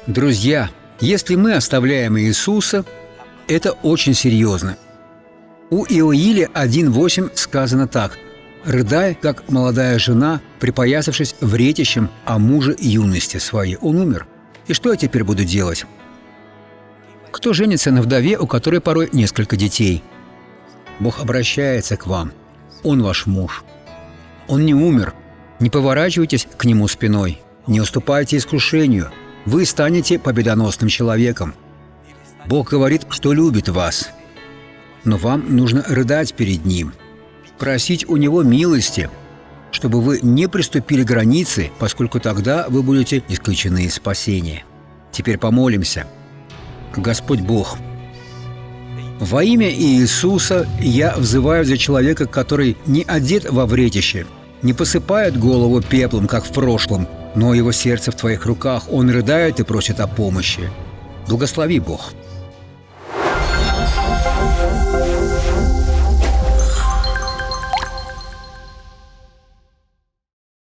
Друзья, если мы оставляем Иисуса, это очень серьезно. У Иоиля 1:8 сказано так: «Рыдай, как молодая жена, припоясавшись вретищем о муже юности своей». Он умер. И что я теперь буду делать? Кто женится на вдове, у которой порой несколько детей? Бог обращается к вам. Он ваш муж. Он не умер. Не поворачивайтесь к Нему спиной. Не уступайте искушению. Вы станете победоносным человеком. Бог говорит, что любит вас. Но вам нужно рыдать перед Ним, просить у Него милости, чтобы вы не приступили к границе, поскольку тогда вы будете исключены из спасения. Теперь помолимся. Господь Бог, во имя Иисуса я взываю за человека, который не одет во вретище, не посыпает голову пеплом, как в прошлом, но его сердце в Твоих руках, он рыдает и просит о помощи. Благослови, Бог.